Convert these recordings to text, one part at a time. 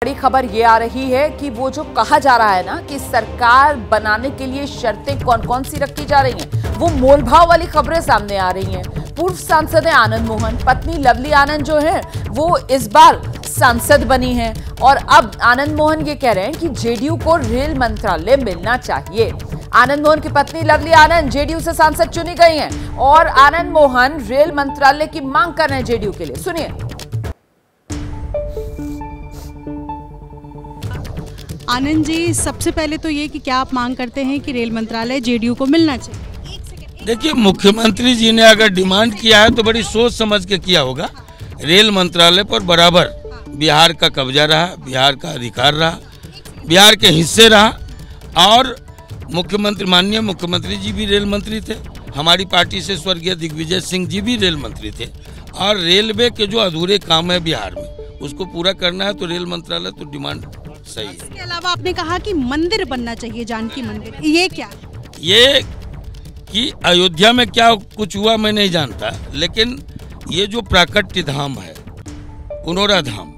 बड़ी खबर ये आ रही है कि वो जो कहा जा रहा है ना कि सरकार बनाने के लिए शर्तें कौन कौन सी रखी जा रही हैं, वो मोलभाव वाली खबरें सामने आ रही हैं। पूर्व सांसद है आनंद मोहन, पत्नी लवली आनंद जो है वो इस बार सांसद बनी हैं और अब आनंद मोहन ये कह रहे हैं कि जेडीयू को रेल मंत्रालय मिलना चाहिए। आनंद मोहन की पत्नी लवली आनंद जेडीयू से सांसद चुनी गई हैं और आनंद मोहन रेल मंत्रालय की मांग कर रहे हैं जेडीयू के लिए। सुनिए। आनंद जी, सबसे पहले तो ये कि क्या आप मांग करते हैं कि रेल मंत्रालय जेडीयू को मिलना चाहिए? देखिए, मुख्यमंत्री जी ने अगर डिमांड किया है तो बड़ी सोच समझ के किया होगा। रेल मंत्रालय पर बराबर बिहार का कब्जा रहा, बिहार का अधिकार रहा, बिहार के हिस्से रहा और माननीय मुख्यमंत्री जी भी रेल मंत्री थे। हमारी पार्टी से स्वर्गीय दिग्विजय सिंह जी भी रेल मंत्री थे और रेलवे के जो अधूरे काम है बिहार में उसको पूरा करना है तो रेल मंत्रालय तो डिमांड सही है। इसके अलावा आपने कहा कि मंदिर बनना चाहिए, जानकी मंदिर, ये क्या? ये कि अयोध्या में क्या कुछ हुआ मैं नहीं जानता, लेकिन ये जो प्राकट्य धाम है, पुनौरा धाम,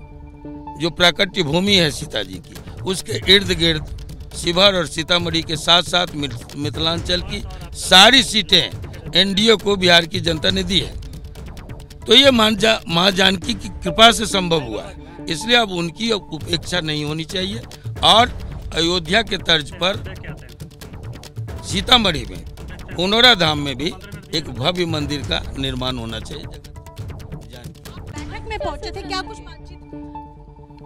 जो प्राकट्य भूमि है सीता जी की, उसके इर्द गिर्द शिवहर और सीतामढ़ी के साथ साथ मिथिलांचल की सारी सीटें एनडीए को बिहार की जनता ने दी है। तो ये मां जानकी की कृपा से संभव हुआ है, इसलिए अब उनकी उपेक्षा नहीं होनी चाहिए और अयोध्या के तर्ज पर सीतामढ़ी में पुनौरा धाम में भी एक भव्य मंदिर का निर्माण होना चाहिए। बैठक में पहुंचे थे, क्या कुछ बातचीत?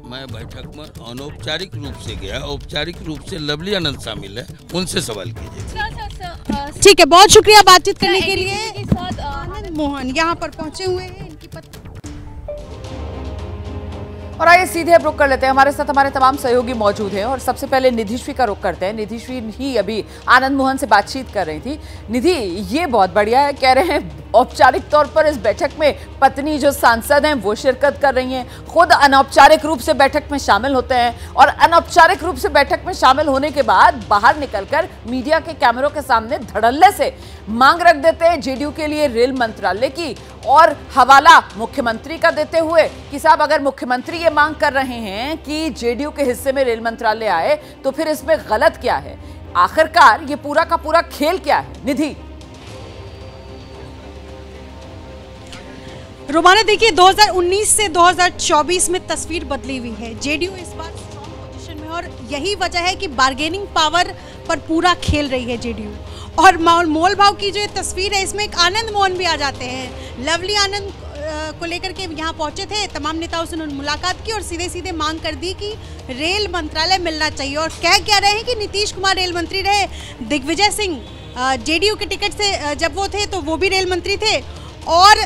मैं बैठक में अनौपचारिक रूप से गया, औपचारिक रूप से लवली आनंद शामिल है, उनसे सवाल कीजिए। ठीक है, बहुत शुक्रिया बातचीत करने के लिए। आनंद मोहन यहाँ पर पहुंचे हुए हैं, इनकी पत्नी। और आइए सीधे अब रुक कर लेते हैं। हमारे साथ हमारे तमाम सहयोगी मौजूद हैं और सबसे पहले निधिश्री का रुख करते हैं। निधिश्री ही अभी आनंद मोहन से बातचीत कर रही थी। निधि, ये बहुत बढ़िया है, कह रहे हैं औपचारिक तौर पर इस बैठक में पत्नी जो सांसद हैं वो शिरकत कर रही हैं, खुद अनौपचारिक रूप से बैठक में शामिल होते हैं और अनौपचारिक रूप से बैठक में शामिल होने के बाद बाहर निकलकर मीडिया के कैमरों के सामने धड़ल्ले से मांग रख देते हैं जेडीयू के लिए रेल मंत्रालय की और हवाला मुख्यमंत्री का देते हुए कि साहब अगर मुख्यमंत्री ये मांग कर रहे हैं कि जेडीयू के हिस्से में रेल मंत्रालय आए तो फिर इसमें गलत क्या है? आखिरकार ये पूरा का पूरा खेल क्या है? निधि। रोमाना, देखिए 2019 से 2024 में तस्वीर बदली हुई है। जेडीयू इस बार स्ट्रॉन्ग पोजीशन में और यही वजह है कि बार्गेनिंग पावर पर पूरा खेल रही है जेडीयू। और मोल भाव की जो ये तस्वीर है इसमें एक आनंद मोहन भी आ जाते हैं। लवली आनंद को लेकर के यहाँ पहुंचे थे, तमाम नेताओं से उन्होंने मुलाकात की और सीधे सीधे मांग कर दी कि रेल मंत्रालय मिलना चाहिए। और कह रहे हैं कि नीतीश कुमार रेल मंत्री रहे, दिग्विजय सिंह जेडीयू के टिकट से जब वो थे तो वो भी रेल मंत्री थे और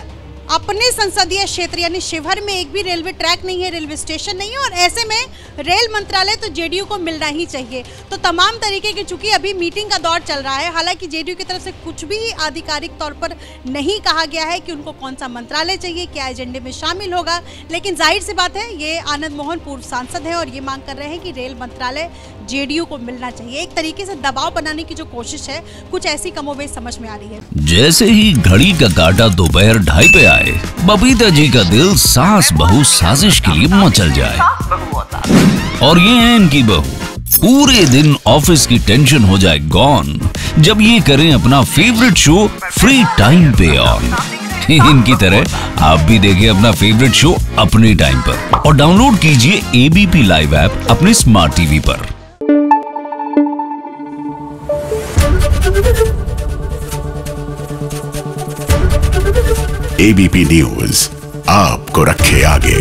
अपने संसदीय क्षेत्र यानी शिवहर में एक भी रेलवे ट्रैक नहीं है, रेलवे स्टेशन नहीं है और ऐसे में रेल मंत्रालय तो जेडीयू को मिलना ही चाहिए। तो तमाम तरीके की, चूंकि अभी मीटिंग का दौर चल रहा है, हालांकि जेडीयू की तरफ से कुछ भी आधिकारिक तौर पर नहीं कहा गया है कि उनको कौन सा मंत्रालय चाहिए, क्या एजेंडे में शामिल होगा, लेकिन जाहिर सी बात है ये आनंद मोहन पूर्व सांसद है और ये मांग कर रहे हैं कि रेल मंत्रालय जेडीयू को मिलना चाहिए। एक तरीके से दबाव बनाने की जो कोशिश है कुछ ऐसी कमोबेश समझ में आ रही है। जैसे ही घड़ी का काटा दोपहर 2:30 पे आए, बबीता जी का दिल सास बहू साजिश के लिए मचल जाए। और ये है इनकी बहू, पूरे दिन ऑफिस की टेंशन हो जाए गॉन जब ये करें अपना फेवरेट शो फ्री टाइम पे ऑन। इनकी तरह आप भी देखें अपना फेवरेट शो अपने टाइम पर और डाउनलोड कीजिए एबीपी लाइव ऐप अपने स्मार्ट टीवी पर। एबीपी न्यूज आपको रखे आगे।